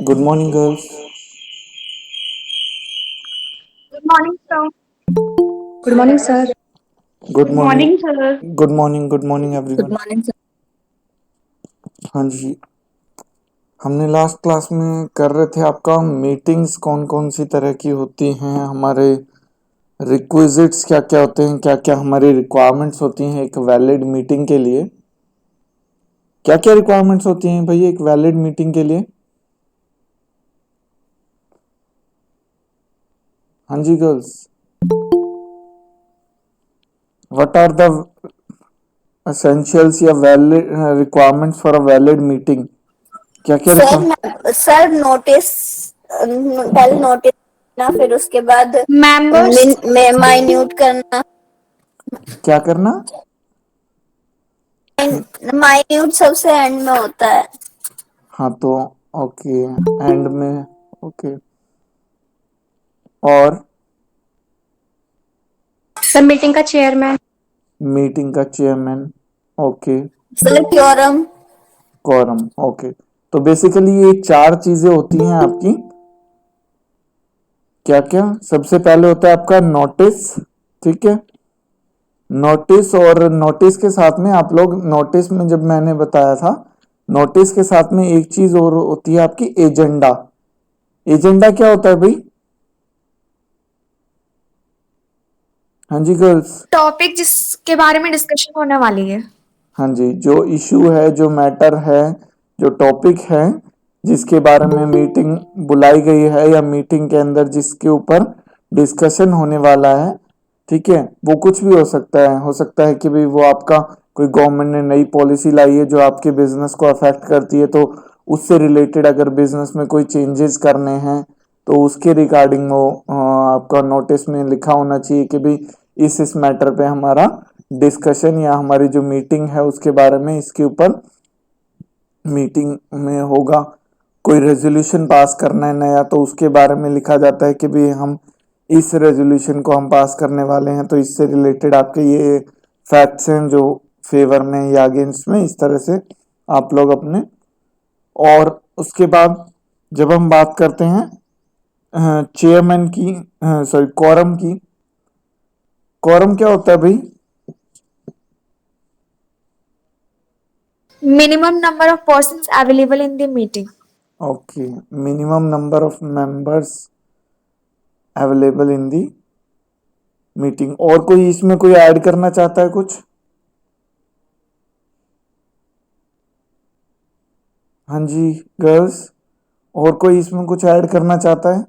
Good morning, girls. Good morning, sir. Good morning, sir. Good Good morning. morning, sir. Good morning, Good everyone. morning, sir. हाँ जी, हमने last class में कर रहे थे आपका meetings कौन कौन सी तरह की होती हैं, हमारे रिक्विजिट्स क्या क्या होते हैं, क्या क्या हमारी रिक्वायरमेंट्स होती हैं एक वैलिड मीटिंग के लिए। क्या क्या रिक्वायरमेंट्स होती हैं भाई एक वैलिड मीटिंग के लिए? हाँ जी girls, what are the essentials या valid requirements for a valid meeting? क्या क्या सर नोटिस पहले नोटिस करना, फिर उसके बाद Members, माइन्यूट करना। क्या करना? माइन्यूट सबसे एंड में होता है। हाँ तो ओके, एंड में ओके। और सर मीटिंग का चेयरमैन। मीटिंग का chairman, okay. Sir quorum. Quorum, okay. तो बेसिकली ये चार चीजें होती हैं आपकी। क्या क्या? सबसे पहले होता है आपका नोटिस, ठीक है। नोटिस, और नोटिस के साथ में आप लोग, नोटिस में जब मैंने बताया था, नोटिस के साथ में एक चीज और होती है आपकी एजेंडा। एजेंडा क्या होता है भाई? हाँ जी गर्ल्स। टॉपिक जिसके बारे में डिस्कशन होने वाली है। हाँ जी, जो इशू है, जो मैटर है, जो टॉपिक है जिसके बारे में मीटिंग बुलाई गई है या मीटिंग के अंदर जिसके ऊपर डिस्कशन होने वाला है, ठीक है। वो कुछ भी हो सकता है कि भाई वो आपका कोई गवर्नमेंट ने नई पॉलिसी लाई है जो आपके बिजनेस को अफेक्ट करती है, तो उससे रिलेटेड अगर बिजनेस में कोई चेंजेस करने हैं तो उसके रिगार्डिंग वो आपका नोटिस में लिखा होना चाहिए कि भाई इस मैटर पे हमारा डिस्कशन या हमारी जो मीटिंग है उसके बारे में, इसके ऊपर मीटिंग में होगा। कोई रेजोल्यूशन पास करना है नया, तो उसके बारे में लिखा जाता है कि भाई हम इस रेजोल्यूशन को हम पास करने वाले हैं, तो इससे रिलेटेड आपके ये फैक्ट्स हैं जो फेवर में या अगेंस्ट में, इस तरह से आप लोग अपने। और उसके बाद जब हम बात करते हैं चेयरमैन की, सॉरी कोरम की, कोरम क्या होता है भाई? Minimum number of persons available in the meeting. Okay, minimum number of members available in the meeting. और कोई इसमें कोई ऐड करना चाहता है कुछ? हाँ जी गर्ल्स, और कोई इसमें कुछ ऐड करना चाहता है?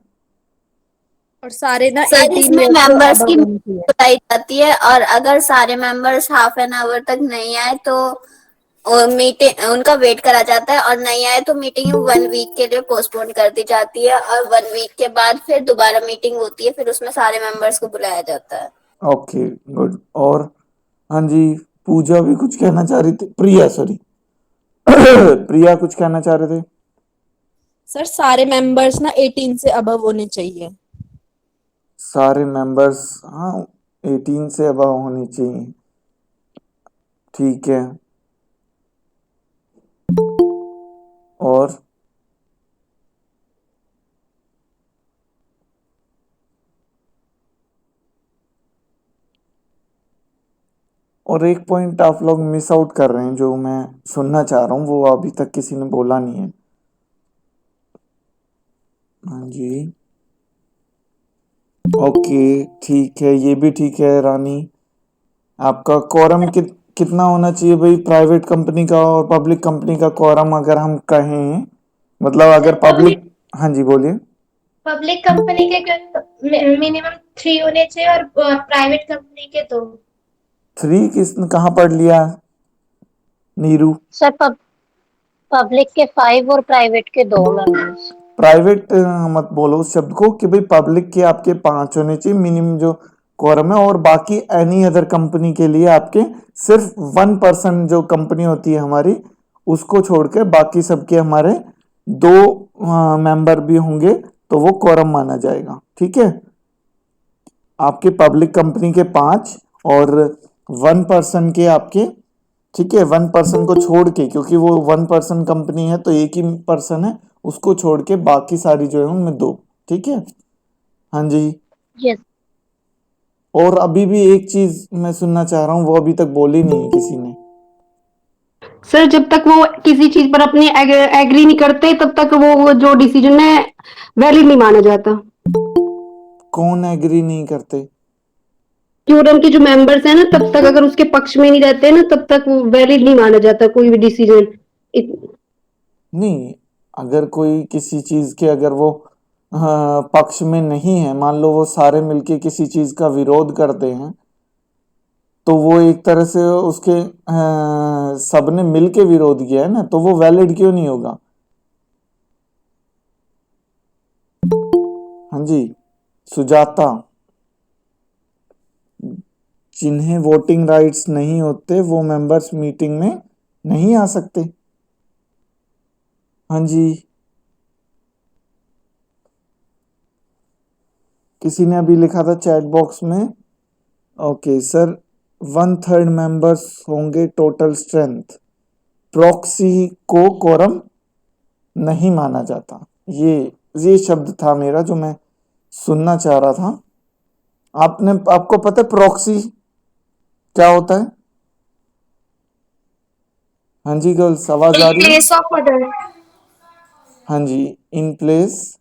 और सारे ना सर 18 इसमें years से मेंबर्स above की होनी चाहिए। बताई जाती है, और अगर सारे मेंबर्स हाफ एन आवर तक नहीं आए तो मीटिंग उनका वेट करा जाता है, और नहीं आए तो मीटिंग 1 वीक के लिए पोस्टपोन कर दी जाती है, और 1 वीक के बाद फिर दोबारा मीटिंग होती है, फिर उसमें सारे मेंबर्स को बुलाया जाता है। Okay good. और हाँ जी, पूजा भी कुछ कहना चाह रही थी, प्रिया सॉरी प्रिया कुछ कहना चाह रहे थे। सर सारे मेंबर्स ना 18 से अबव होने चाहिए। सारे मेंबर्स, हाँ, 18 से अबव होनी चाहिए, ठीक है। और और एक पॉइंट आप लोग मिस आउट कर रहे हैं जो मैं सुनना चाह रहा हूँ, वो अभी तक किसी ने बोला नहीं है। हाँ जी, ओके, ठीक है, ये भी ठीक है रानी। आपका कोरम कितना होना चाहिए भाई प्राइवेट कंपनी का और पब्लिक कंपनी का कोरम, अगर हम कहें, मतलब अगर पब्लिक, हाँ जी बोलिए। पब्लिक कंपनी के मिनिमम 3 होने चाहिए और प्राइवेट कंपनी के 2। 3 किसने कहाँ पढ़ लिया नीरू? सर पब्लिक के 5 और प्राइवेट के 2 मेंबर्स। प्राइवेट मत बोलो उस शब्द को, कि भाई पब्लिक के आपके 5 होने चाहिए मिनिमम जो कोरम है, और बाकी एनी अदर कंपनी के लिए आपके सिर्फ 1% जो कंपनी होती है हमारी, उसको छोड़ के बाकी सबके हमारे 2 मेंबर भी होंगे तो वो कोरम माना जाएगा, ठीक है। आपके पब्लिक कंपनी के 5 और 1% के आपके, ठीक है, 1% को छोड़ के, क्योंकि वो 1% कंपनी है तो एक ही पर्सन है, उसको छोड़ के बाकी सारी जो है उनमें दो। ठीक है, हाँ जी। यस। और अभी भी एक चीज मैं सुनना चाह रहा हूँ, वो अभी तक बोली नहीं है किसी ने। सर जब तक वो किसी चीज पर अपने एग्री नहीं करते तब तक वो जो डिसीजन है वैलिड नहीं माना जाता। कौन एग्री नहीं करते? क्यूरम के जो मेंबर्स हैं ना, तब तक अगर उसके पक्ष में नहीं रहते ना, तब तक वो वैलिड नहीं माना जाता कोई भी डिसीजन। नहीं, अगर कोई किसी चीज के अगर वो पक्ष में नहीं है, मान लो वो सारे मिलके किसी चीज का विरोध करते हैं, तो वो एक तरह से उसके सबने मिलके विरोध किया है ना, तो वो वैलिड क्यों नहीं होगा? हाँ जी, सुजाता। जिन्हें वोटिंग राइट्स नहीं होते वो मेंबर्स मीटिंग में नहीं आ सकते। हाँ जी, किसी ने अभी लिखा था चैट बॉक्स में, ओके सर, 1/3 मेंबर्स होंगे टोटल स्ट्रेंथ, प्रॉक्सी को कोरम नहीं माना जाता। ये शब्द था मेरा जो मैं सुनना चाह रहा था। आपको पता है प्रॉक्सी क्या होता है? हाँ जी गर्ल्स, आवाज आ रही है? Place of other. हाँ जी, इन प्लेस,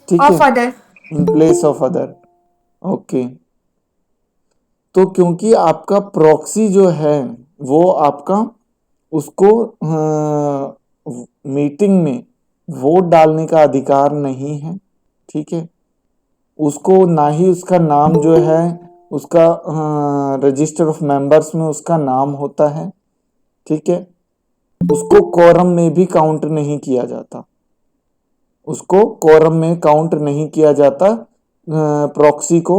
ठीक ऑफ है, other. In place of other. Okay, तो क्योंकि आपका प्रॉक्सी जो है वो आपका उसको मीटिंग में वोट डालने का अधिकार नहीं है। ठीक है, उसको ना ही उसका नाम जो है उसका रजिस्टर ऑफ मेंबर्स में उसका नाम होता है। ठीक है, उसको कोरम में भी काउंट नहीं किया जाता, उसको कोरम में काउंट नहीं किया जाता प्रॉक्सी को।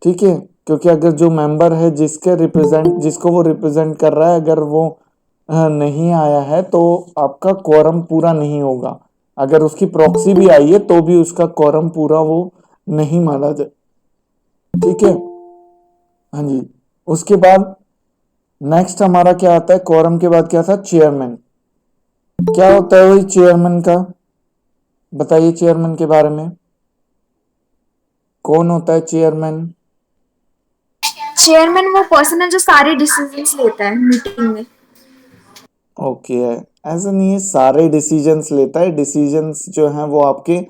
ठीक है, क्योंकि अगर जो मेंबर है जिसको वो रिप्रेजेंट कर रहा है, अगर वो नहीं आया है तो आपका कोरम पूरा नहीं होगा। अगर उसकी प्रॉक्सी भी आई है तो भी उसका कोरम पूरा वो नहीं माना जाए। ठीक है, हाँ जी। उसके बाद नेक्स्ट हमारा क्या आता है? कोरम के बाद क्या था? चेयरमैन। क्या होता है वही चेयरमैन का? बताइए चेयरमैन के बारे में, कौन होता है चेयरमैन? चेयरमैन वो पर्सन है जो सारे डिसीजंस लेता है मीटिंग में। ओके, ऐसा नहीं है सारे डिसीजंस लेता है, डिसीजंस जो हैं वो आपके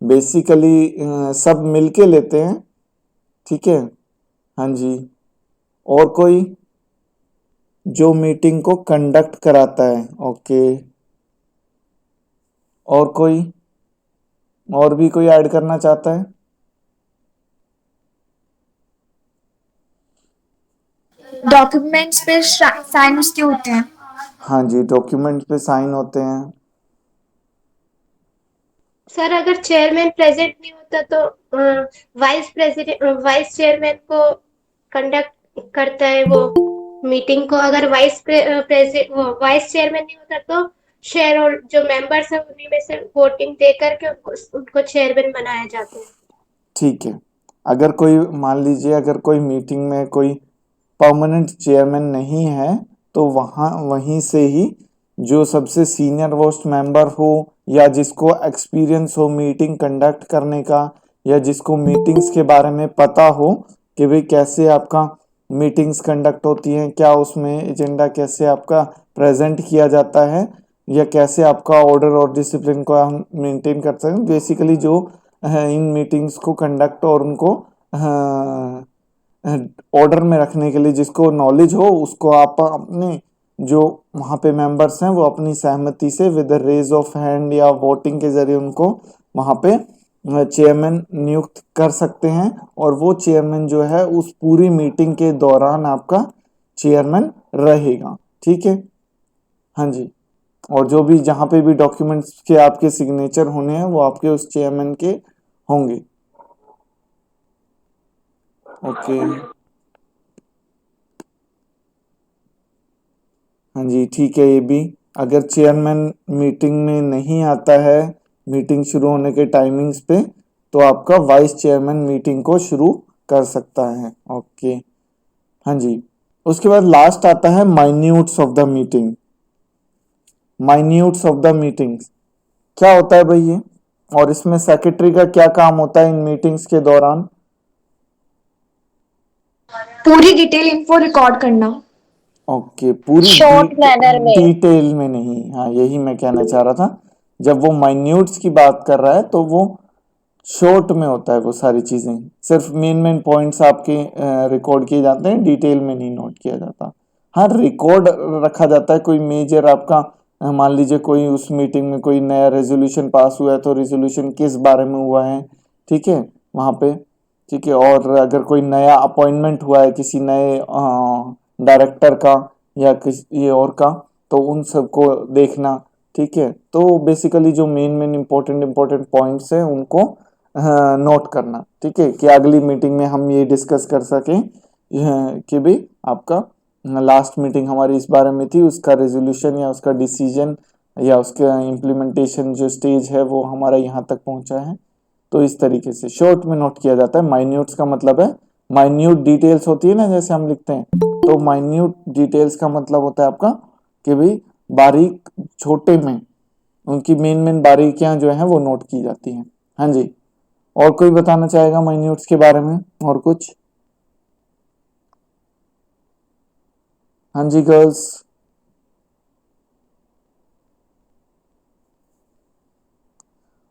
बेसिकली सब मिलके लेते हैं। ठीक है, हाँ जी। और कोई जो मीटिंग को कंडक्ट कराता है? ओके, और कोई, और भी कोई ऐड करना चाहता है? डॉक्यूमेंट्स पे साइन उसके होते हैं। हाँ जी, डॉक्यूमेंट पे साइन होते हैं। सर अगर चेयरमैन प्रेजेंट नहीं होता तो वाइस चेयरमैन को कंडक्ट करता है वो मीटिंग को। अगर वाइस चेयरमैन नहीं होता तो शेयर और जो मेंबर्स है उन्हीं में से वोटिंग दे करके उनको चेयरमैन बनाया जाता है। ठीक है, अगर कोई मान लीजिए अगर कोई मीटिंग में कोई परमानेंट चेयरमैन नहीं है तो वहीं से ही जो सबसे सीनियर मोस्ट मेंबर हो या जिसको एक्सपीरियंस हो मीटिंग कंडक्ट करने का, या जिसको मीटिंग्स के बारे में पता हो कि भाई कैसे आपका मीटिंग्स कंडक्ट होती हैं, क्या उसमें एजेंडा कैसे आपका प्रेजेंट किया जाता है, या कैसे आपका ऑर्डर और डिसिप्लिन को हम मेंटेन करते हैं, बेसिकली जो इन मीटिंग्स को कंडक्ट और उनको ऑर्डर में रखने के लिए जिसको नॉलेज हो, उसको आप अपने जो वहाँ पे मेंबर्स हैं वो अपनी सहमति से विद रेज ऑफ हैंड या वोटिंग के जरिए उनको वहाँ पे चेयरमैन नियुक्त कर सकते हैं, और वो चेयरमैन जो है उस पूरी मीटिंग के दौरान आपका चेयरमैन रहेगा। ठीक है, हाँ जी। और जो भी जहाँ पे भी डॉक्यूमेंट्स के आपके सिग्नेचर होने हैं वो आपके उस चेयरमैन के होंगे। ओके, हाँ जी, ठीक है। ये भी अगर चेयरमैन मीटिंग में नहीं आता है मीटिंग शुरू होने के टाइमिंग्स पे, तो आपका वाइस चेयरमैन मीटिंग को शुरू कर सकता है। ओके, हाँ जी। उसके बाद लास्ट आता है minutes of the meeting. Minutes of the meeting क्या होता है भाई ये, और इसमें सेक्रेटरी का क्या काम होता है इन मीटिंग्स के दौरान? पूरी डिटेल इन्फो रिकॉर्ड करना। ओके, पूरी शॉर्ट मैनर में। डिटेल में नहीं, हाँ यही मैं कहना चाह रहा था। जब वो माइन्यूट्स की बात कर रहा है तो वो शॉर्ट में होता है, वो सारी चीजें सिर्फ मेन मेन पॉइंट्स आपके रिकॉर्ड किए जाते हैं, डिटेल में नहीं नोट किया जाता। हाँ, रिकॉर्ड रखा जाता है कोई मेजर आपका, मान लीजिए कोई उस मीटिंग में कोई नया रेजोल्यूशन पास हुआ है तो रेजोल्यूशन किस बारे में हुआ है, ठीक है, वहां पे, ठीक है। और अगर कोई नया अपॉइंटमेंट हुआ है किसी नए डायरेक्टर का या किसी और का, तो उन सबको देखना, ठीक है। तो बेसिकली जो मेन मेन इंपॉर्टेंट पॉइंट्स हैं उनको नोट करना, ठीक है, कि अगली मीटिंग में हम ये डिस्कस कर सकें कि भी आपका लास्ट मीटिंग हमारी इस बारे में थी, उसका रेजोल्यूशन या उसका डिसीजन या उसका इम्प्लीमेंटेशन जो स्टेज है वो हमारा यहाँ तक पहुंचा है। तो इस तरीके से शॉर्ट में नोट किया जाता है। माइन्यूट्स का मतलब है, माइन्यूट डिटेल्स होती है ना जैसे हम लिखते हैं, तो माइन्यूट डिटेल्स का मतलब होता है आपका कि भाई बारीक छोटे में उनकी मेन मेन बारीकियां जो है वो नोट की जाती हैं। हाँ जी, और कोई बताना चाहेगा माइन्यूट्स के बारे में और कुछ? हाँ जी गर्ल्स।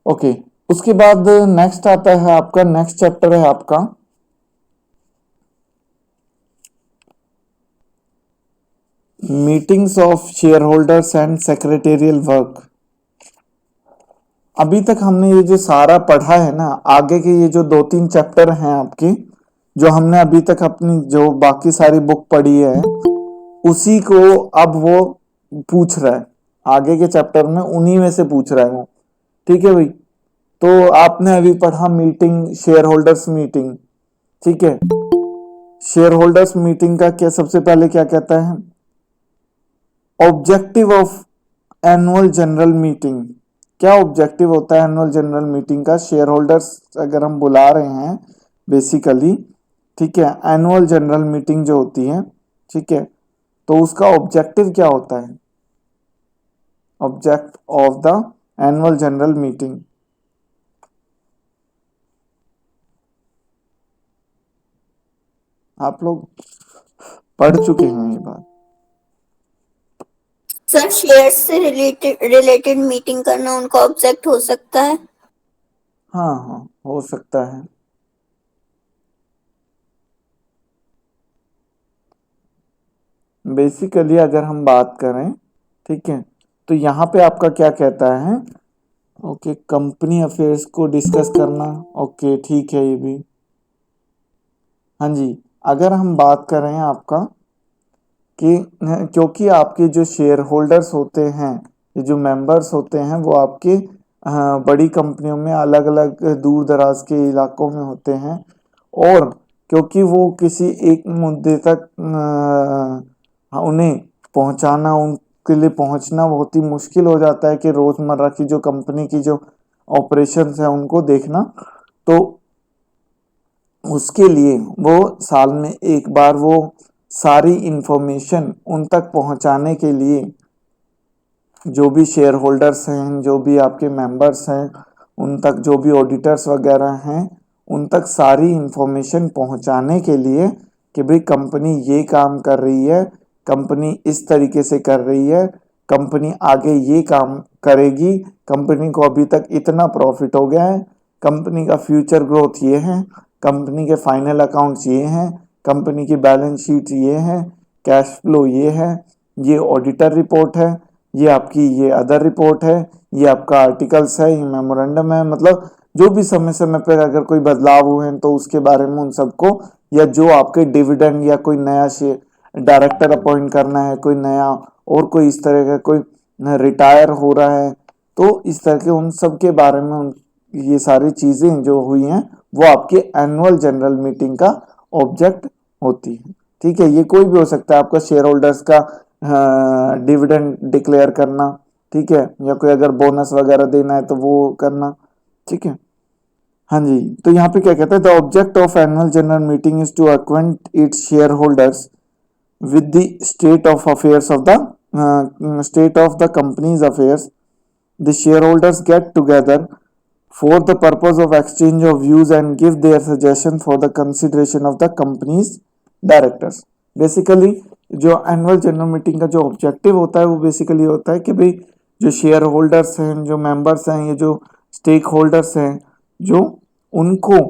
ओके, उसके बाद नेक्स्ट आता है आपका, नेक्स्ट चैप्टर है आपका meetings of share holders and secretarial work. अभी तक हमने ये जो सारा पढ़ा है ना, आगे के ये जो 2-3 चैप्टर हैं आपके, जो हमने अभी तक अपनी जो बाकी सारी बुक पढ़ी है उसी को अब वो पूछ रहा है, आगे के चैप्टर में उन्हीं में से पूछ रहा है वो, ठीक है भाई। तो आपने अभी पढ़ा मीटिंग, शेयर होल्डर्स मीटिंग, ठीक है। शेयर होल्डर्स मीटिंग का क्या सबसे पहले क्या कहता है? Objective of annual general meeting. क्या ऑब्जेक्टिव होता है एनुअल जनरल मीटिंग का? शेयर होल्डर्स अगर हम बुला रहे हैं बेसिकली, ठीक है, एनुअल जनरल मीटिंग जो होती है, ठीक है, तो उसका ऑब्जेक्टिव क्या होता है? Object of the annual general meeting. आप लोग पढ़ चुके हैं ये बात? सर शेयर से रिलेटेड मीटिंग करना उनका ऑब्जेक्ट हो सकता है? हाँ हाँ, हो सकता है। बेसिकली अगर हम बात करें, ठीक है, तो यहाँ पे आपका क्या कहता है? ओके, कंपनी अफेयर्स को डिस्कस करना, ओके ठीक है ये भी। हाँ जी, अगर हम बात करें आपका कि क्योंकि आपके जो शेयर होल्डर्स होते हैं, ये जो मेंबर्स होते हैं वो आपके बड़ी कंपनियों में अलग अलग दूर दराज के इलाकों में होते हैं, और क्योंकि वो किसी एक मुद्दे तक उन्हें पहुंचाना, उनके लिए पहुंचना बहुत ही मुश्किल हो जाता है कि रोजमर्रा की जो कंपनी की जो ऑपरेशंस है उनको देखना, तो उसके लिए वो साल में एक बार वो सारी इंफॉर्मेशन उन तक पहुंचाने के लिए जो भी शेयर होल्डर्स हैं, जो भी आपके मेंबर्स हैं, उन तक जो भी ऑडिटर्स वगैरह हैं, उन तक सारी इंफॉर्मेशन पहुंचाने के लिए कि भाई कंपनी ये काम कर रही है, कंपनी इस तरीके से कर रही है, कंपनी आगे ये काम करेगी, कंपनी को अभी तक इतना प्रॉफिट हो गया है, कंपनी का फ्यूचर ग्रोथ ये है, कंपनी के फाइनल अकाउंट्स ये हैं, कंपनी की बैलेंस शीट ये है, कैश फ्लो ये है, ये ऑडिटर रिपोर्ट है, ये आपकी ये अदर रिपोर्ट है, ये आपका आर्टिकल्स है, ये मेमोरेंडम है, मतलब जो भी समय समय पर अगर कोई बदलाव हुए हैं तो उसके बारे में उन सबको, या जो आपके डिविडेंड या कोई नया डायरेक्टर अपॉइंट करना है, कोई नया और कोई इस तरह का कोई रिटायर हो रहा है, तो इस तरह के उन सब के बारे में ये सारी चीजें जो हुई हैं वो आपके एनुअल जनरल मीटिंग का ऑब्जेक्ट होती है, ठीक है। ये कोई भी हो सकता है, आपका शेयर होल्डर्स का डिविडेंड डिक्लेयर करना, ठीक है, या कोई अगर बोनस वगैरह देना है तो वो करना, ठीक है। हाँ जी, तो यहाँ पे क्या कहता है? The object of annual general meeting is to acquaint its share holders with the state of affairs of the state of the company's affairs, the shareholders get together for the purpose of exchange of views and give their suggestion for the consideration of the company's directors. Basically जो annual general meeting का जो objective होता है वो basically होता है कि भाई जो शेयर होल्डर्स हैं, जो मेंबर्स हैं, ये जो स्टेक होल्डर्स हैं, जो उनको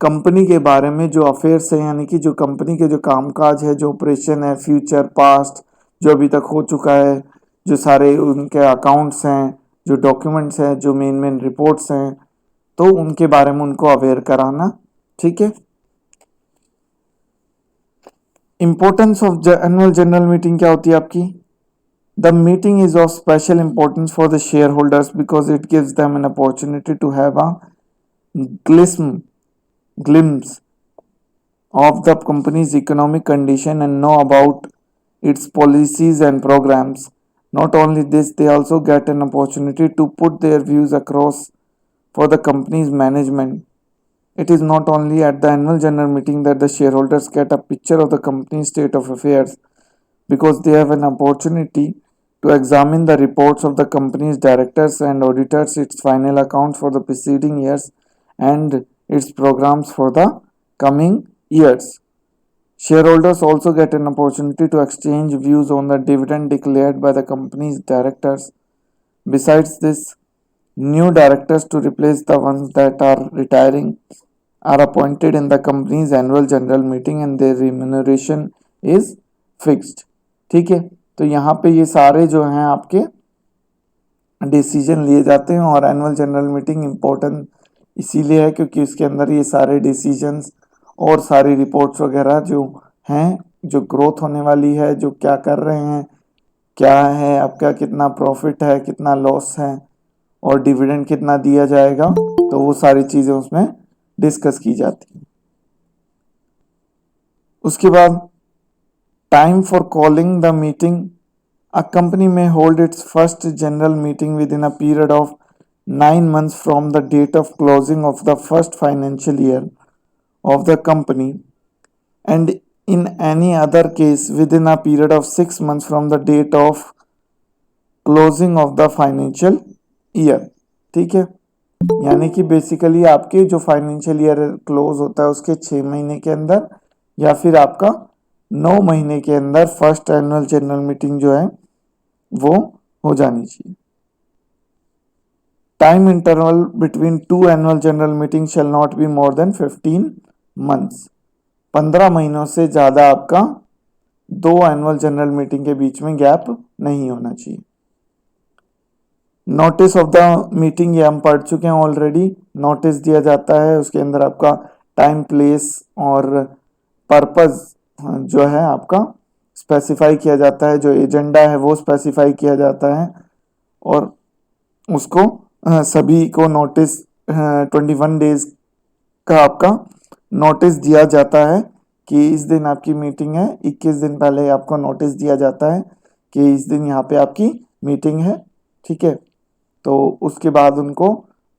कंपनी के बारे में जो अफेयर्स है, यानी कि जो कंपनी के जो कामकाज है, जो ऑपरेशन है, फ्यूचर पास्ट जो अभी तक हो चुका है, जो सारे उनके अकाउंट्स हैं, जो डॉक्यूमेंट्स हैं, जो मेन रिपोर्ट्स हैं, तो उनके बारे में उनको अवेयर कराना। ठीक है। Importance of annual general meeting क्या होती है आपकी? The meeting is of special importance for the shareholders because it gives them an opportunity to have a glimpse of the company's economic condition and know about its policies and programs. Not only this, they also get an opportunity to put their views across for the company's management. It is not only at the annual general meeting that the shareholders get a picture of the company's state of affairs, because they have an opportunity to examine the reports of the company's directors and auditors, its final accounts for the preceding years, and its programs for the coming years. Shareholders also get an opportunity to exchange views on the dividend declared by the company's directors. Besides this, new directors to replace the ones that are retiring are appointed in the company's annual general meeting and their remuneration is fixed. ठीक है, तो यहाँ पे ये सारे जो हैं आपके डिसीजन लिए जाते हैं और एनुअल जनरल मीटिंग इम्पोर्टेंट इसीलिए है क्योंकि उसके अंदर ये सारे डिसीजंस और सारी रिपोर्ट्स वगैरह जो हैं, जो ग्रोथ होने वाली है, जो क्या कर रहे हैं, क्या है आपका, कितना प्रॉफिट है, कितना लॉस है और डिविडेंड कितना दिया जाएगा, तो वो सारी चीज़ें उसमें डिस्कस की जाती हैं। उसके बाद time for calling the meeting. A company में hold its first general meeting within a period of 9 months from the date of closing of the first financial year of the company, and in any other case within a period of 6 months from the date of closing of the financial year। ठीक है, यानी कि basically आपके जो financial year close होता है उसके 6 महीने के अंदर या फिर आपका 9 महीने के अंदर फर्स्ट एनुअल जनरल मीटिंग जो है वो हो जानी चाहिए। Time interval between two annual general meetings shall not be more than 15 months। 15 महीनों से ज़्यादा आपका 2 एनुअल जनरल मीटिंग के बीच में गैप नहीं होना चाहिए। नोटिस ऑफ द मीटिंग ये हम पढ़ चुके हैं ऑलरेडी। नोटिस दिया जाता है, उसके अंदर आपका टाइम, प्लेस और पर्पस जो है आपका स्पेसिफाई किया जाता है, जो एजेंडा है वो स्पेसिफाई किया जाता है और उसको सभी को नोटिस 21 डेज का आपका नोटिस दिया जाता है कि इस दिन आपकी मीटिंग है। 21 दिन पहले आपको नोटिस दिया जाता है कि इस दिन यहाँ पे आपकी मीटिंग है। ठीक है, तो उसके बाद उनको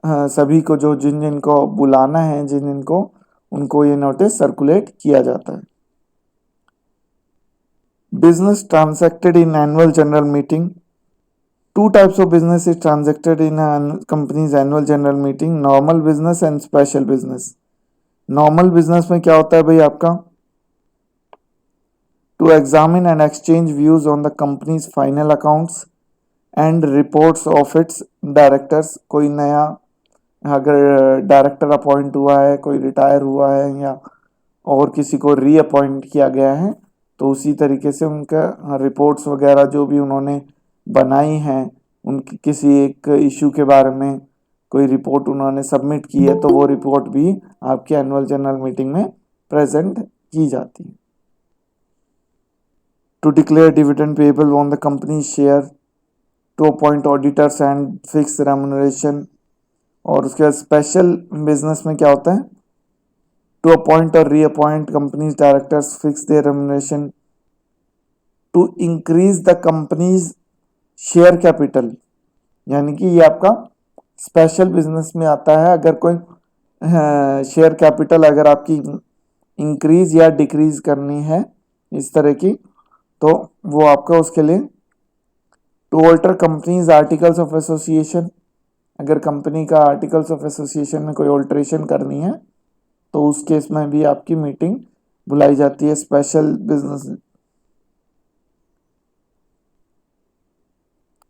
सभी को जो जिन को बुलाना है, जिन को उनको ये नोटिस सर्कुलेट किया जाता है। Business transacted in annual general meeting. 2 types of business is transacted in a company's annual general meeting, normal business and special business। normal business में क्या होता है भाई आपका? to examine and exchange views on the company's final accounts and reports of its directors। कोई नया अगर director appoint हुआ है, कोई रिटायर हुआ है या और किसी को रीअपॉइंट किया गया है, तो उसी तरीके से उनका रिपोर्ट्स वगैरह जो भी उन्होंने बनाई हैं, उनकी किसी एक इशू के बारे में कोई रिपोर्ट उन्होंने सबमिट की है, तो वो रिपोर्ट भी आपके एनुअल जनरल मीटिंग में प्रेजेंट की जाती है। To declare dividend payable on the company share, to appoint auditors and fix remuneration. और उसके बाद स्पेशल बिजनेस में क्या होता है? टू अपॉइंट और reappoint company's directors, fix their remuneration, to increase the company's share capital. यानी कि ये आपका स्पेशल बिजनेस में आता है। अगर कोई शेयर कैपिटल अगर आपकी इंक्रीज या डिक्रीज करनी है इस तरह की, तो वो आपका उसके लिए to alter company's articles of association, अगर कंपनी का आर्टिकल्स ऑफ एसोसिएशन में कोई ऑल्ट्रेशन करनी है तो उस केस में भी आपकी मीटिंग बुलाई जाती है special business.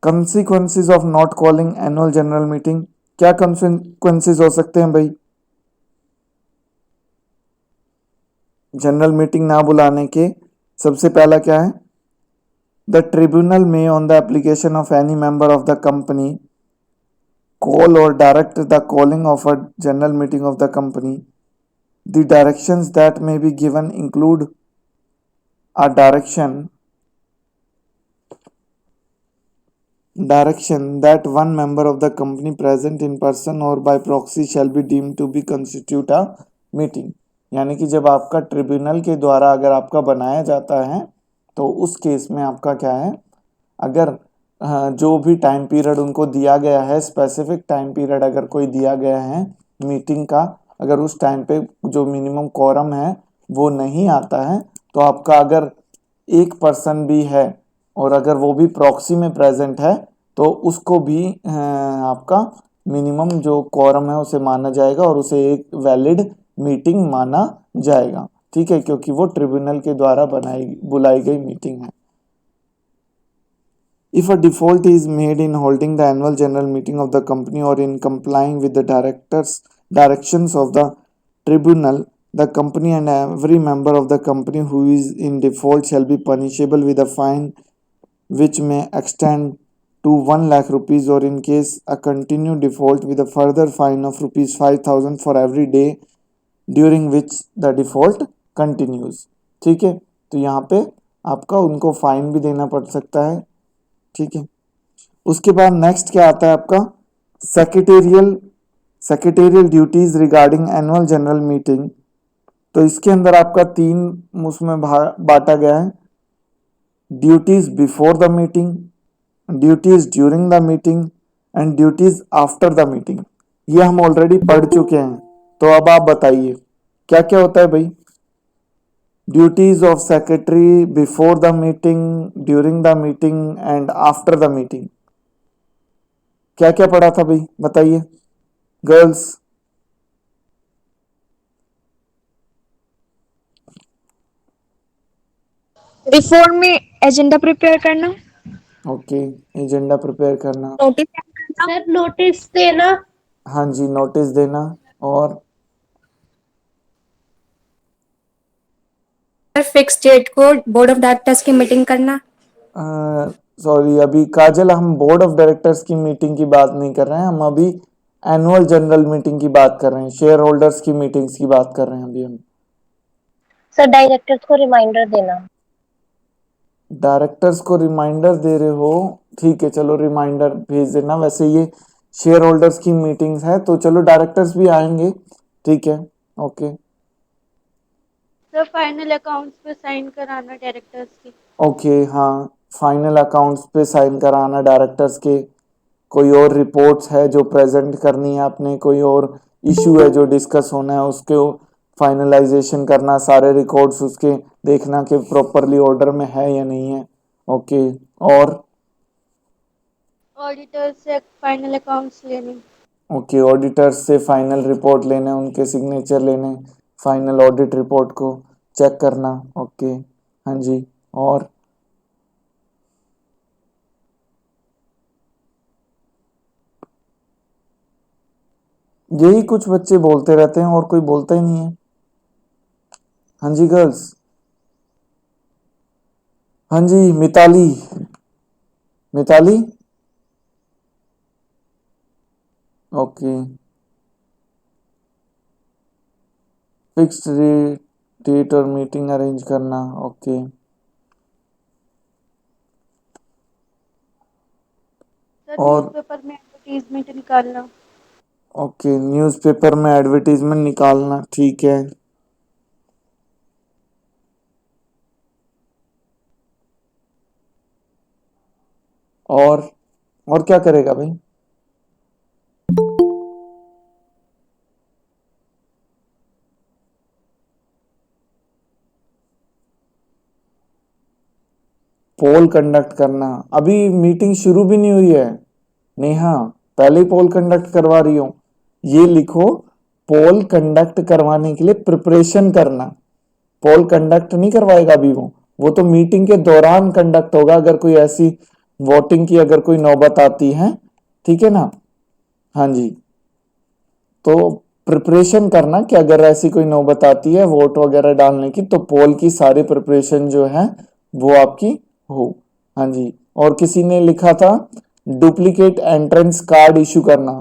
Consequences of not calling annual general meeting, क्या कंसिक्वेंसेस हो सकते हैं भाई जनरल मीटिंग ना बुलाने के? सबसे पहला क्या है, द ट्रिब्यूनल में on the application of any member of the company call or direct the calling of a general meeting of the company. The directions that may be given include a direction that one member of the company present in person or by proxy shall be deemed to be constitute a meeting. यानी कि जब आपका tribunal के द्वारा अगर आपका बनाया जाता है तो उस केस में आपका क्या है, अगर जो भी टाइम पीरियड उनको दिया गया है, स्पेसिफिक टाइम पीरियड अगर कोई दिया गया है मीटिंग का, अगर उस टाइम पे जो मिनिमम कोरम है वो नहीं आता है तो आपका अगर एक पर्सन भी है और अगर वो भी प्रॉक्सी में प्रेजेंट है तो उसको भी आपका मिनिमम जो कोरम है उसे माना जाएगा और उसे एक वैलिड मीटिंग माना जाएगा, ठीक है, क्योंकि वो ट्रिब्यूनल के द्वारा बुलाई गई मीटिंग है। If a default is made in holding the annual general meeting of the company or in complying with the directions of the tribunal, the company and every member of the company who is in default shall be punishable with a fine which may extend to 1 lakh rupees, or in case a continued default with a further fine of rupees 5,000 for every day during which the default continues। ठीक है, तो यहाँ पे आपका उनको fine भी देना पड़ सकता है, ठीक है। उसके बाद नेक्स्ट क्या आता है आपका, secretarial duties regarding annual general meeting. तो इसके अंदर आपका 3 उसमें बांटा गया है, duties before the meeting, duties during the meeting and duties after the meeting. ये हम ऑलरेडी पढ़ चुके हैं, तो अब आप बताइए क्या क्या होता है भाई। Duties of secretary before the meeting, during the meeting and after the meeting, क्या क्या पढ़ा था भाई बताइए गर्ल्स। बिफोर में एजेंडा प्रिपेयर करना, ओके, एजेंडा प्रिपेयर करना, नोटिस करना, सर नोटिस देना, हाँ जी नोटिस देना, और फिक्स डेट को बोर्ड ऑफ डायरेक्टर्स की मीटिंग करना। सॉरी अभी काजल हम बोर्ड ऑफ डायरेक्टर्स की मीटिंग की बात नहीं कर रहे हैं, हम अभी एनुअल जनरल मीटिंग की बात कर रहे हैं, शेयर होल्डर्स की मीटिंग्स की बात कर रहे हैं अभी हम। सर डायरेक्टर्स को रिमाइंडर देना। डायरेक्टर्स को रिमाइंडर दे रहे हो, ठीक है चलो रिमाइंडर भेज देना। वैसे ये शेयर होल्डर्स की मीटिंग्स है तो चलो डायरेक्टर्स भी आएंगे, ठीक है ओके। सर फाइनल अकाउंट्स पे साइन कराना डायरेक्टर्स की। ओके हाँ, फाइनल अकाउंट्स पे साइन कराना डायरेक्टर्स के। कोई और रिपोर्ट्स है जो प्रेजेंट करनी है आपने, कोई और इशू है जो डिस्कस होना है उसके फाइनलाइजेशन करना, सारे रिकॉर्ड्स उसके देखना कि प्रॉपरली ऑर्डर में है या नहीं है, ओके। और ऑडिटर से फाइनल अकाउंट्स लेने। ओके, ऑडिटर्स से फाइनल रिपोर्ट लेने, उनके सिग्नेचर लेने, फाइनल ऑडिट रिपोर्ट को चेक करना, ओके हाँ जी। और यही कुछ बच्चे बोलते रहते हैं और कोई बोलता ही नहीं है। हाँ जी गर्ल्स, हाँ जी Mitali, Mitali okay. Fixed date और मीटिंग अरेंज करना, ओके। सर और न्यूज़पेपर में एडवर्टीजमेंट निकालना। ओके, न्यूज़पेपर में एडवर्टीजमेंट निकालना, ठीक है। और क्या करेगा भाई? पोल कंडक्ट करना। अभी मीटिंग शुरू भी नहीं हुई है नेहा, पहले ही पोल कंडक्ट करवा रही हूँ। ये लिखो, पोल कंडक्ट करवाने के लिए प्रिपरेशन करना। पोल कंडक्ट नहीं करवाएगा अभी वो तो मीटिंग के दौरान कंडक्ट होगा, अगर कोई ऐसी वोटिंग की अगर कोई नौबत आती है, ठीक है ना। हाँ जी, तो प्रिपरेशन करना कि अगर ऐसी कोई नौबत आती है वोट वगैरह डालने की, तो पोल की सारी प्रिपरेशन जो है वो आपकी हो। हाँ जी, और किसी ने लिखा था डुप्लीकेट एंट्रेंस कार्ड इशू करना,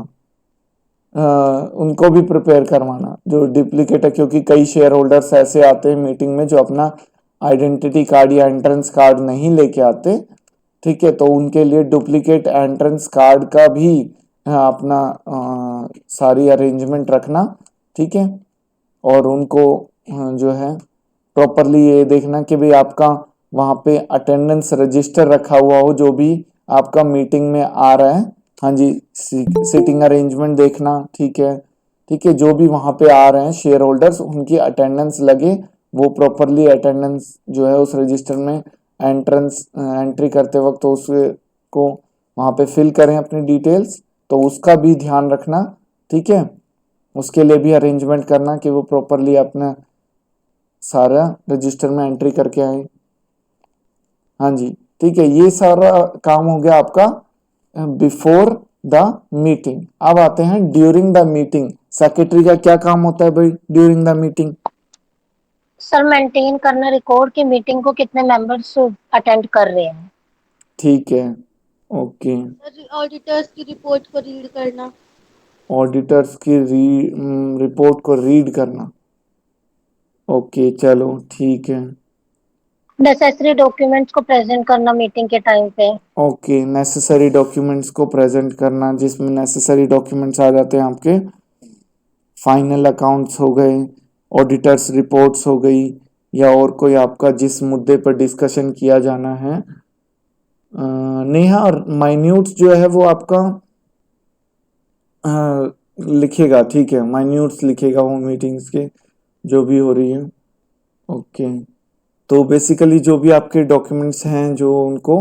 उनको भी प्रिपेयर करवाना जो डुप्लीकेट है, क्योंकि कई शेयर होल्डर्स ऐसे आते हैं मीटिंग में जो अपना आइडेंटिटी कार्ड या एंट्रेंस कार्ड नहीं लेके आते, ठीक है। तो उनके लिए डुप्लीकेट एंट्रेंस कार्ड का भी अपना सारी अरेंजमेंट रखना, ठीक है। और उनको जो है प्रॉपरली ये देखना कि भाई आपका वहाँ पे अटेंडेंस रजिस्टर रखा हुआ हो जो भी आपका मीटिंग में आ रहा है। हाँ जी, सीटिंग अरेंजमेंट देखना, ठीक है, ठीक है। जो भी वहाँ पे आ रहे हैं शेयर होल्डर्स, उनकी अटेंडेंस लगे, वो प्रॉपरली अटेंडेंस जो है उस रजिस्टर में एंट्री करते वक्त तो उसको वहाँ पे फिल करें अपनी डिटेल्स, तो उसका भी ध्यान रखना, ठीक है। उसके लिए भी अरेंजमेंट करना कि वो प्रॉपरली अपना सारा रजिस्टर में एंट्री करके आए। हाँ जी, ठीक है। ये सारा काम हो गया आपका बिफोर द मीटिंग। अब आते हैं ड्यूरिंग द मीटिंग। सेक्रेटरी का क्या काम होता है भाई during the meeting? Sir maintain करना रिकॉर्ड की मीटिंग को कितने मेंबर्स अटेंड कर रहे हैं। ठीक है, ओके। ऑडिटर्स की रिपोर्ट को रीड करना। ऑडिटर्स की रिपोर्ट को रीड करना, ओके, चलो ठीक है। नेसेसरी डॉक्यूमेंट्स को प्रेजेंट करना मीटिंग के टाइम पे। ओके, नेसेसरी डॉक्यूमेंट्स को प्रेजेंट करना, जिसमें नेसेसरी डॉक्यूमेंट्स आ जाते हैं आपके फाइनल अकाउंट्स हो गए, ऑडिटर्स रिपोर्ट्स हो गई, या और कोई आपका जिस मुद्दे पर डिस्कशन किया जाना है। नेहा, और माइन्यूट्स जो है वो आपका लिखेगा, ठीक है, माइन्यूट्स लिखेगा वो मीटिंग्स के जो भी हो रही है। ओके, तो बेसिकली जो भी आपके डॉक्यूमेंट्स हैं जो उनको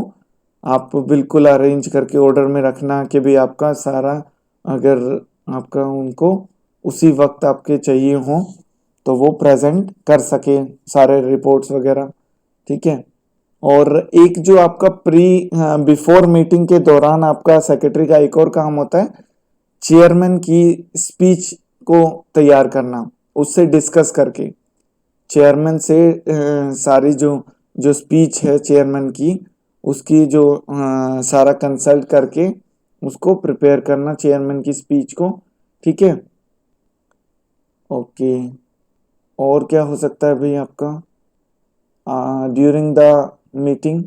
आप बिल्कुल अरेंज करके ऑर्डर में रखना कि भाई आपका सारा, अगर आपका उनको उसी वक्त आपके चाहिए हो तो वो प्रेजेंट कर सके सारे रिपोर्ट्स वगैरह, ठीक है। और एक जो आपका बिफोर मीटिंग के दौरान आपका सेक्रेटरी का एक और काम होता है, चेयरमैन की स्पीच को तैयार करना, उससे डिस्कस करके चेयरमैन से सारी जो स्पीच है चेयरमैन की, उसकी जो सारा कंसल्ट करके उसको प्रिपेयर करना चेयरमैन की स्पीच को, ठीक है। ओके, और क्या हो सकता है भाई आपका during the meeting?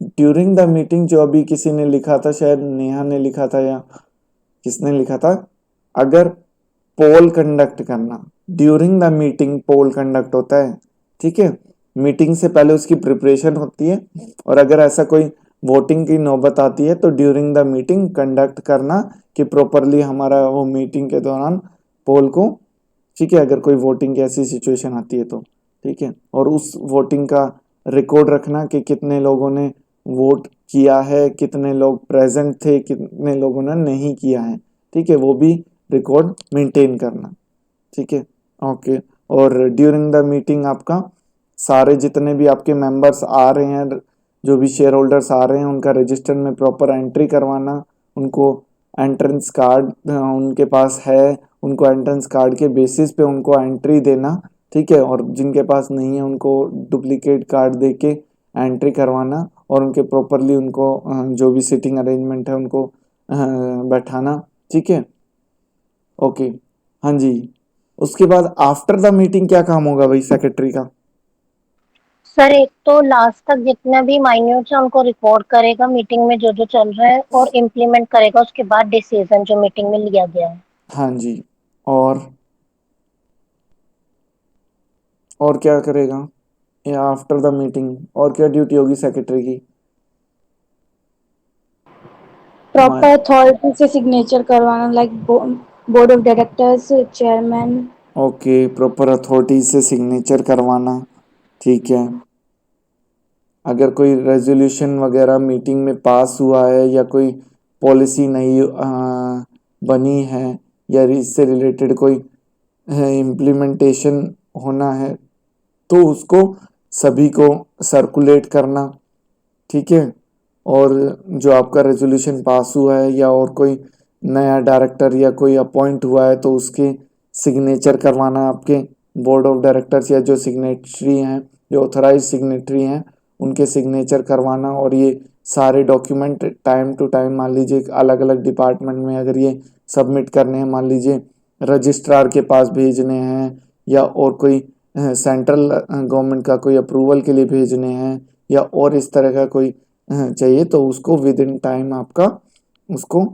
During the meeting जो अभी किसी ने लिखा था, शायद नेहा ने लिखा था या किसने लिखा था, अगर पोल कंडक्ट करना, during the meeting poll conduct होता है, ठीक है। मीटिंग से पहले उसकी प्रिपरेशन होती है, और अगर ऐसा कोई वोटिंग की नौबत आती है तो ड्यूरिंग द मीटिंग कंडक्ट करना कि प्रॉपरली हमारा वो मीटिंग के दौरान पोल को, ठीक है, अगर कोई वोटिंग की ऐसी सिचुएशन आती है तो, ठीक है। और उस वोटिंग का रिकॉर्ड रखना कि कितने लोगों ने वोट किया है, कितने लोग प्रेजेंट थे, कितने लोगों ने नहीं किया है, ठीक है, वो भी रिकॉर्ड मेंटेन करना, ठीक है। ओके, और ड्यूरिंग द मीटिंग आपका सारे जितने भी आपके मेंबर्स आ रहे हैं, जो भी शेयर होल्डर्स आ रहे हैं, उनका रजिस्टर में प्रॉपर एंट्री करवाना, उनको एंट्रेंस कार्ड उनके पास है, उनको एंट्रेंस कार्ड के बेसिस पे उनको एंट्री देना, ठीक है। और जिनके पास नहीं है उनको डुप्लीकेट कार्ड दे के एंट्री करवाना, और उनके प्रॉपरली उनको जो भी सीटिंग अरेंजमेंट है उनको बैठाना, ठीक है। ओके, हाँ जी। उसके बाद आफ्टर द मीटिंग क्या काम होगा भाई सेक्रेटरी का? सर एक तो लास्ट तक जितने भी माइन्यूट्स है उनको रिकॉर्ड करेगा मीटिंग में जो जो चल रहा है, और इम्प्लीमेंट करेगा उसके बाद डिसीजन जो मीटिंग में लिया गया है। हाँ जी, और क्या करेगा या आफ्टर द मीटिंग और क्या ड्यूटी होगी सेक्रेटरी की? प्रॉपर अथॉरिटी से सिग्नेचर करवाना, like board of directors, chairman. Okay, proper authority से सिग्नेचर करवाना, ठीक है। अगर कोई रेजोल्यूशन वगैरह मीटिंग में पास हुआ है या कोई पॉलिसी नई बनी है या इससे रिलेटेड कोई इम्प्लीमेंटेशन होना है तो उसको सभी को सर्कुलेट करना, ठीक है। और जो आपका रेजोल्यूशन पास हुआ है या और कोई नया डायरेक्टर या कोई अपॉइंट हुआ है तो उसके सिग्नेचर करवाना, आपके बोर्ड ऑफ डायरेक्टर्स या जो सिग्नेटरी हैं, जो ऑथराइज सिग्नेटरी हैं, उनके सिग्नेचर करवाना। और ये सारे डॉक्यूमेंट टाइम टू टाइम, मान लीजिए अलग अलग डिपार्टमेंट में अगर ये सबमिट करने हैं, मान लीजिए रजिस्ट्रार के पास भेजने हैं या और कोई सेंट्रल गवर्नमेंट का कोई अप्रूवल के लिए भेजने हैं या और इस तरह का कोई चाहिए, तो उसको विद इन टाइम आपका उसको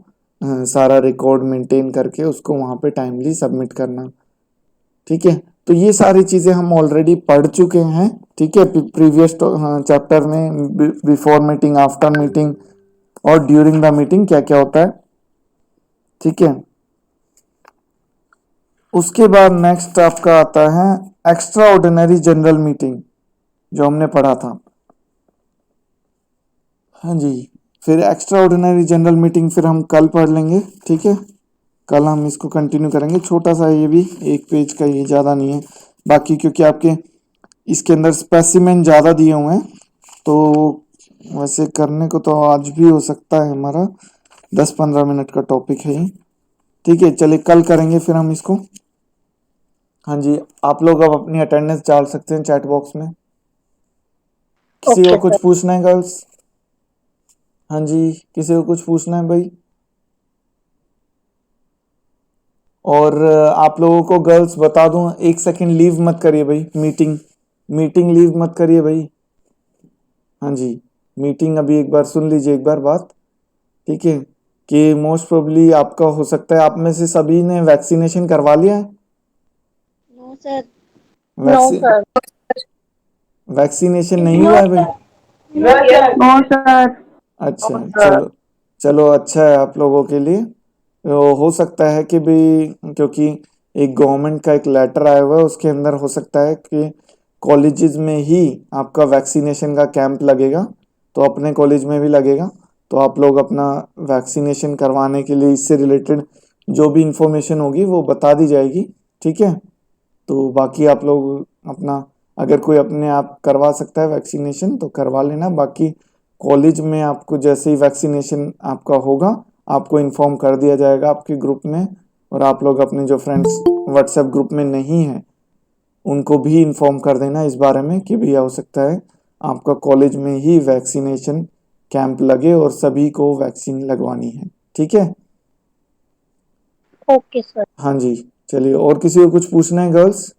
सारा रिकॉर्ड मेंटेन करके उसको वहाँ पे टाइमली सबमिट करना, ठीक है। तो ये सारी चीज़ें हम ऑलरेडी पढ़ चुके हैं, ठीक है, प्रीवियस चैप्टर में, बिफोर मीटिंग, आफ्टर मीटिंग और ड्यूरिंग द मीटिंग क्या क्या होता है, ठीक है। उसके बाद नेक्स्ट आपका आता है एक्स्ट्रा ऑर्डिनरी जनरल मीटिंग, जो हमने पढ़ा था। हाँ जी, फिर एक्स्ट्रा ऑर्डिनरी जनरल मीटिंग फिर हम कल पढ़ लेंगे, ठीक है। कल हम इसको कंटिन्यू करेंगे, छोटा सा ये भी 1 पेज का, ये ज़्यादा नहीं है। बाकी क्योंकि आपके इसके अंदर स्पेसिमेन ज़्यादा दिए हुए हैं तो वैसे करने को तो आज भी हो सकता है, हमारा 10-15 मिनट का टॉपिक है ये, ठीक है। चलिए कल करेंगे फिर हम इसको। हाँ जी, आप लोग अब अपनी अटेंडेंस डाल सकते हैं चैट बॉक्स में। किसी को कुछ पूछना है गर्ल्स? हाँ जी, किसी को कुछ पूछना है भाई? और आप लोगों को गर्ल्स बता दूं, 1 सेकंड लीव मत करिए भाई, मीटिंग लीव मत करिए भाई। हाँ जी, मीटिंग अभी एक बार सुन लीजिए, एक बार बात, ठीक है, कि मोस्ट प्रोबेबली आपका हो सकता है आप में से सभी ने वैक्सीनेशन करवा लिया है। No sir. वैक्सीनेशन नहीं हुआ है भाई? No sir. अच्छा, चलो चलो, अच्छा है आप लोगों के लिए। तो हो सकता है कि भी, क्योंकि एक गवर्नमेंट का एक लेटर आया हुआ है, उसके अंदर हो सकता है कि कॉलेजेस में ही आपका वैक्सीनेशन का कैंप लगेगा, तो अपने कॉलेज में भी लगेगा। तो आप लोग अपना वैक्सीनेशन करवाने के लिए इससे रिलेटेड जो भी इंफॉर्मेशन होगी वो बता दी जाएगी, ठीक है। तो बाकी आप लोग अपना, अगर कोई अपने आप करवा सकता है वैक्सीनेशन तो करवा लेना। बाकी कॉलेज में आपको जैसे ही वैक्सीनेशन आपका होगा आपको इन्फॉर्म कर दिया जाएगा आपके ग्रुप में। और आप लोग अपने जो फ्रेंड्स व्हाट्सएप ग्रुप में नहीं हैं उनको भी इन्फॉर्म कर देना इस बारे में कि भैया हो सकता है आपका कॉलेज में ही वैक्सीनेशन कैंप लगे और सभी को वैक्सीन लगवानी है, ठीक है। Okay sir. हाँ जी, चलिए, और किसी को कुछ पूछना है गर्ल्स?